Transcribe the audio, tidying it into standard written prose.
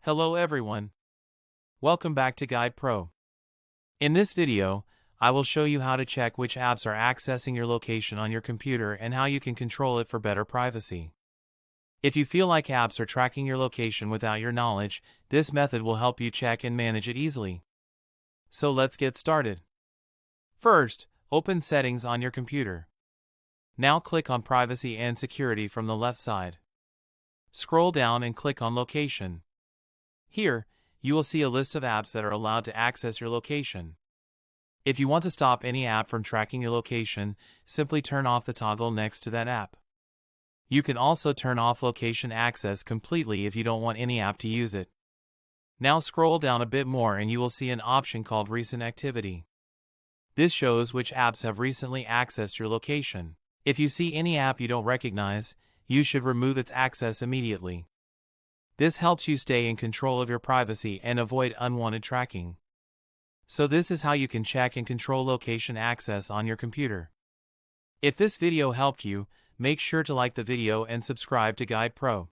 Hello everyone. Welcome back to Guide Pro. In this video, I will show you how to check which apps are accessing your location on your computer and how you can control it for better privacy. If you feel like apps are tracking your location without your knowledge, this method will help you check and manage it easily. So let's get started. First, open Settings on your computer. Now click on Privacy and Security from the left side. Scroll down and click on Location. Here, you will see a list of apps that are allowed to access your location. If you want to stop any app from tracking your location, simply turn off the toggle next to that app. You can also turn off location access completely if you don't want any app to use it. Now scroll down a bit more and you will see an option called Recent Activity. This shows which apps have recently accessed your location. If you see any app you don't recognize, you should remove its access immediately. This helps you stay in control of your privacy and avoid unwanted tracking. So this is how you can check and control location access on your computer. If this video helped you, make sure to like the video and subscribe to Guide Pro.